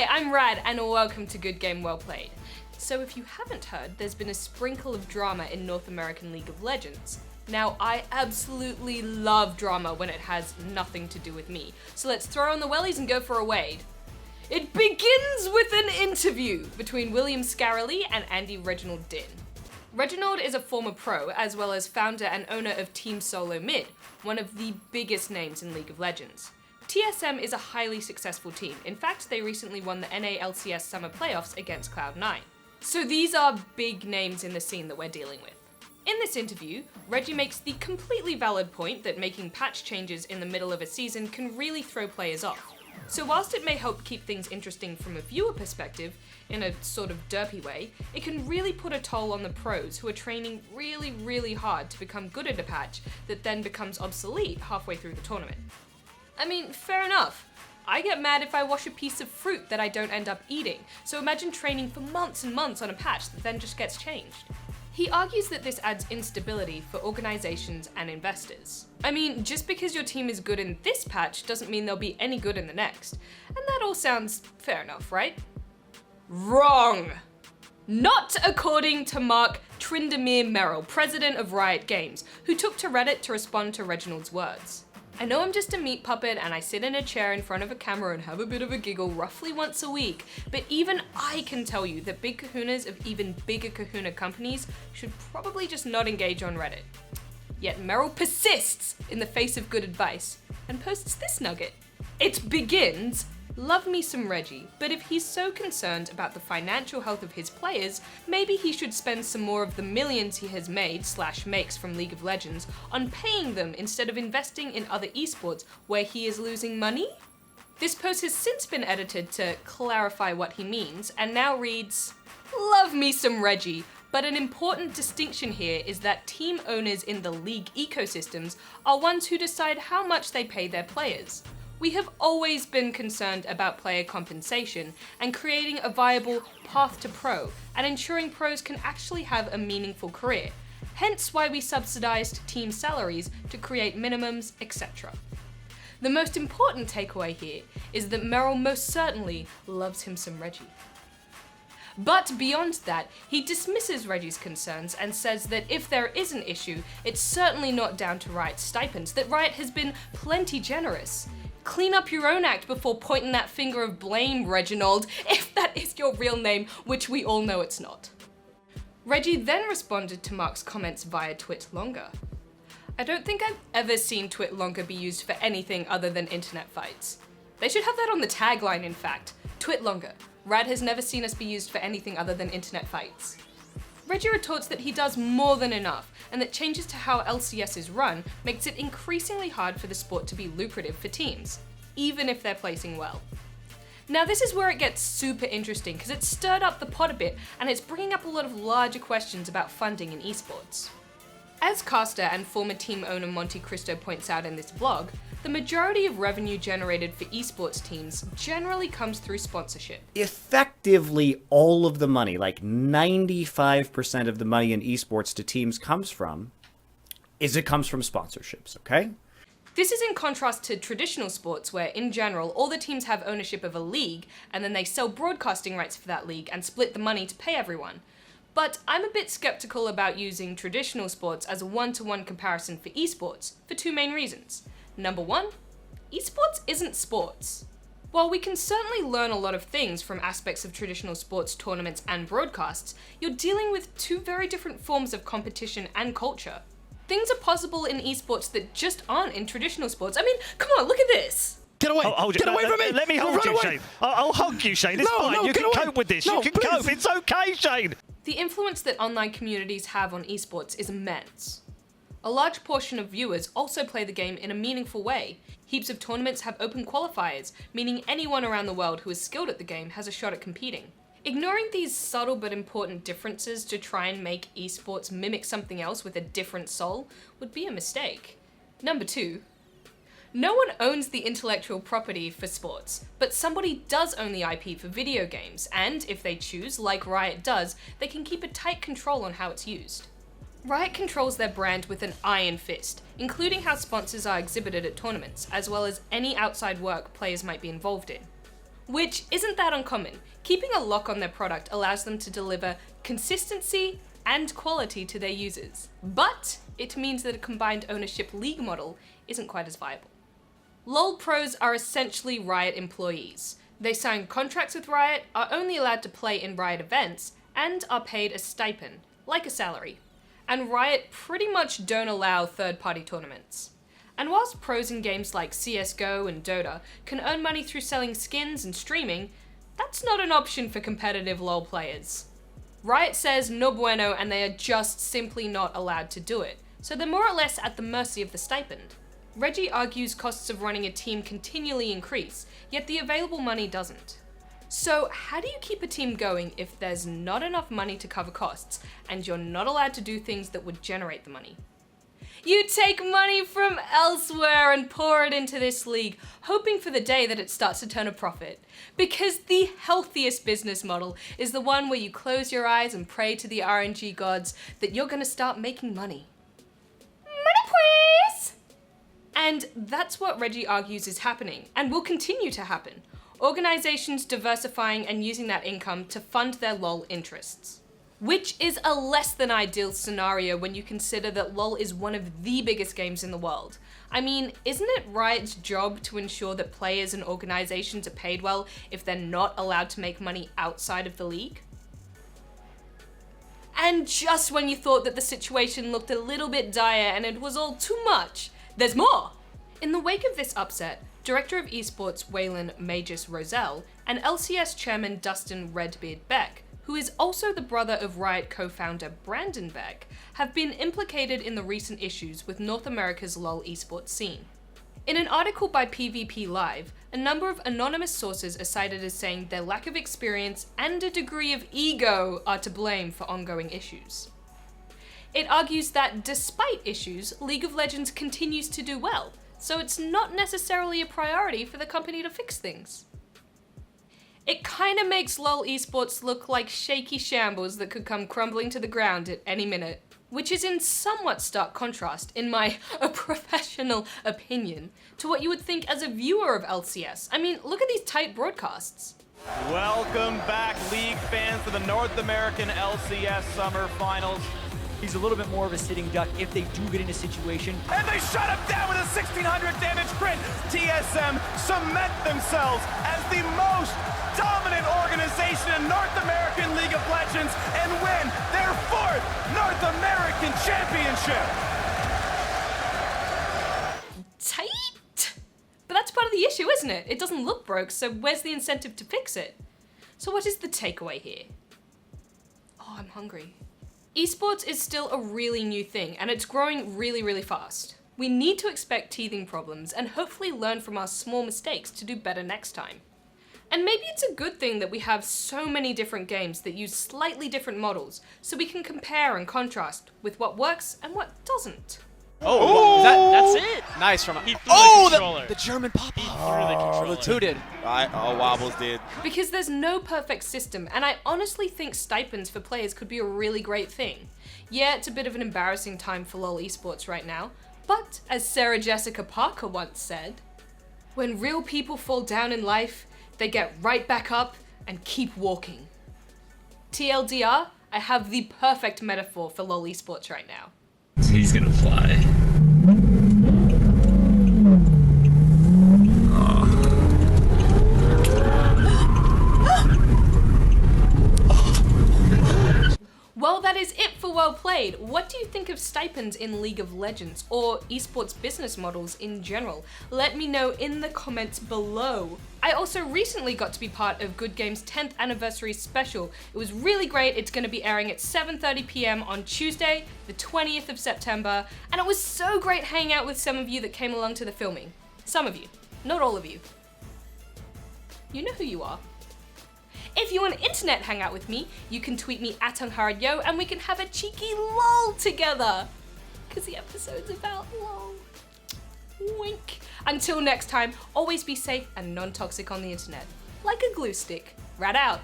Hi, I'm Rad, and welcome to Good Game Well Played. So if you haven't heard, there's been a sprinkle of drama in North American League of Legends. Now, I absolutely love drama when it has nothing to do with me, so let's throw on the wellies and go for a wade. It begins with an interview between William Scarrelly and Andy Reginald Din. Reginald is a former pro, as well as founder and owner of Team Solo Mid, one of the biggest names in League of Legends. TSM is a highly successful team. In fact, they recently won the NA/LCS Summer Playoffs against Cloud9. So these are big names in the scene that we're dealing with. In this interview, Reggie makes the completely valid point that making patch changes in the middle of a season can really throw players off. So whilst it may help keep things interesting from a viewer perspective, in a sort of derpy way, it can really put a toll on the pros who are training really hard to become good at a patch that then becomes obsolete halfway through the tournament. I mean, fair enough. I get mad if I wash a piece of fruit that I don't end up eating, so imagine training for months and months on a patch that then just gets changed. He argues that this adds instability for organizations and investors. I mean, just because your team is good in this patch doesn't mean they'll be any good in the next. And that all sounds fair enough, right? Wrong! Not according to Mark Tryndamere Merrill, president of Riot Games, who took to Reddit to respond to Reginald's words. I know I'm just a meat puppet and I sit in a chair in front of a camera and have a bit of a giggle roughly once a week, but even I can tell you that big kahunas of even bigger kahuna companies should probably just not engage on Reddit. Yet Merrill persists in the face of good advice and posts this nugget. It begins, love me some Reggie, but if he's so concerned about the financial health of his players, maybe he should spend some more of the millions he has made/makes from League of Legends on paying them instead of investing in other esports where he is losing money? This post has since been edited to clarify what he means and now reads, love me some Reggie, but an important distinction here is that team owners in the league ecosystems are ones who decide how much they pay their players. We have always been concerned about player compensation and creating a viable path to pro and ensuring pros can actually have a meaningful career, hence why we subsidized team salaries to create minimums, etc. The most important takeaway here is that Merrill most certainly loves him some Reggie. But beyond that, he dismisses Reggie's concerns and says that if there is an issue, it's certainly not down to Riot's stipends, that Riot has been plenty generous. Clean up your own act before pointing that finger of blame, Reginald, if that is your real name, which we all know it's not. Reggie then responded to Mark's comments via TwitLonger. I don't think I've ever seen TwitLonger be used for anything other than internet fights. They should have that on the tagline, in fact. TwitLonger. Rad has never seen us be used for anything other than internet fights. Reggie retorts that he does more than enough, and that changes to how LCS is run makes it increasingly hard for the sport to be lucrative for teams, even if they're placing well. Now this is where it gets super interesting, because it's stirred up the pot a bit, and it's bringing up a lot of larger questions about funding in esports. As caster and former team owner Monte Cristo points out in this blog, the majority of revenue generated for esports teams generally comes through sponsorship. Effectively, all of the money, like 95% of the money in esports to teams comes from sponsorships, okay? This is in contrast to traditional sports where, in general, all the teams have ownership of a league and then they sell broadcasting rights for that league and split the money to pay everyone. But I'm a bit skeptical about using traditional sports as a one-to-one comparison for esports for two main reasons. Number one, esports isn't sports. While we can certainly learn a lot of things from aspects of traditional sports tournaments and broadcasts, you're dealing with two very different forms of competition and culture. Things are possible in esports that just aren't in traditional sports. I mean, come on, look at this. Get away! Get away from me! Let me hold you, Shane. I'll hug you, Shane. It's fine. You can cope with this. You can cope. It's okay, Shane. The influence that online communities have on esports is immense. A large portion of viewers also play the game in a meaningful way. Heaps of tournaments have open qualifiers, meaning anyone around the world who is skilled at the game has a shot at competing. Ignoring these subtle but important differences to try and make esports mimic something else with a different soul would be a mistake. Number two, no one owns the intellectual property for sports, but somebody does own the IP for video games, and if they choose, like Riot does, they can keep a tight control on how it's used. Riot controls their brand with an iron fist, including how sponsors are exhibited at tournaments, as well as any outside work players might be involved in. which isn't that uncommon. Keeping a lock on their product allows them to deliver consistency and quality to their users. But it means that a combined ownership league model isn't quite as viable. LoL pros are essentially Riot employees. They sign contracts with Riot, are only allowed to play in Riot events, and are paid a stipend, like a salary. And Riot pretty much don't allow third-party tournaments. And whilst pros in games like CSGO and Dota can earn money through selling skins and streaming, that's not an option for competitive LoL players. Riot says no bueno and they are just simply not allowed to do it, so they're more or less at the mercy of the stipend. Reggie argues costs of running a team continually increase, yet the available money doesn't. So how do you keep a team going if there's not enough money to cover costs, and you're not allowed to do things that would generate the money? You take money from elsewhere and pour it into this league, hoping for the day that it starts to turn a profit. Because the healthiest business model is the one where you close your eyes and pray to the RNG gods that you're gonna start making money. Money please! And that's what Reggie argues is happening, and will continue to happen. Organizations diversifying and using that income to fund their LoL interests. Which is a less than ideal scenario when you consider that LoL is one of the biggest games in the world. I mean, isn't it Riot's job to ensure that players and organizations are paid well if they're not allowed to make money outside of the league? And just when you thought that the situation looked a little bit dire and it was all too much, there's more! In the wake of this upset, Director of Esports Waylon Magis Roselle and LCS Chairman Dustin Redbeard Beck, who is also the brother of Riot co-founder Brandon Beck, have been implicated in the recent issues with North America's LoL esports scene. In an article by PvP Live, a number of anonymous sources are cited as saying their lack of experience and a degree of ego are to blame for ongoing issues. It argues that despite issues, League of Legends continues to do well, so it's not necessarily a priority for the company to fix things. It kinda makes LoL esports look like shaky shambles that could come crumbling to the ground at any minute, which is in somewhat stark contrast, in my professional opinion, to what you would think as a viewer of LCS. I mean, look at these tight broadcasts. Welcome back, League fans, to the North American LCS Summer Finals. He's a little bit more of a sitting duck if they do get in a situation. And they shut him down with a 1600 damage crit. TSM cement themselves as the most dominant organization in North American League of Legends and win their 4th North American Championship. Tight? But that's part of the issue, isn't it? It doesn't look broke, so where's the incentive to fix it? So what is the takeaway here? Oh, I'm hungry. Esports is still a really new thing, and it's growing really, really fast. We need to expect teething problems and hopefully learn from our small mistakes to do better next time. And maybe it's a good thing that we have so many different games that use slightly different models, so we can compare and contrast with what works and what doesn't. Oh, that's it. Nice from He threw the controller. the German pop. He threw the controller. The two did. Wobbles did. Because there's no perfect system, and I honestly think stipends for players could be a really great thing. Yeah, it's a bit of an embarrassing time for LoL esports right now, but as Sarah Jessica Parker once said, when real people fall down in life, they get right back up and keep walking. TLDR, I have the perfect metaphor for LoL esports right now. He's gonna fly. Well, that is it for Well Played. What do you think of stipends in League of Legends or esports business models in general? Let me know in the comments below. I also recently got to be part of Good Game's 10th anniversary special. It was really great. It's going to be airing at 7:30 p.m. on Tuesday, the 20th of September, and it was so great hanging out with some of you that came along to the filming. Some of you, not all of you. You know who you are. If you want to internet hang out with me, you can tweet me at @UngHaradYo and we can have a cheeky LOL together. Because the episode's about LOL. Wink. Until next time, always be safe and non-toxic on the internet. Like a glue stick. Rat out.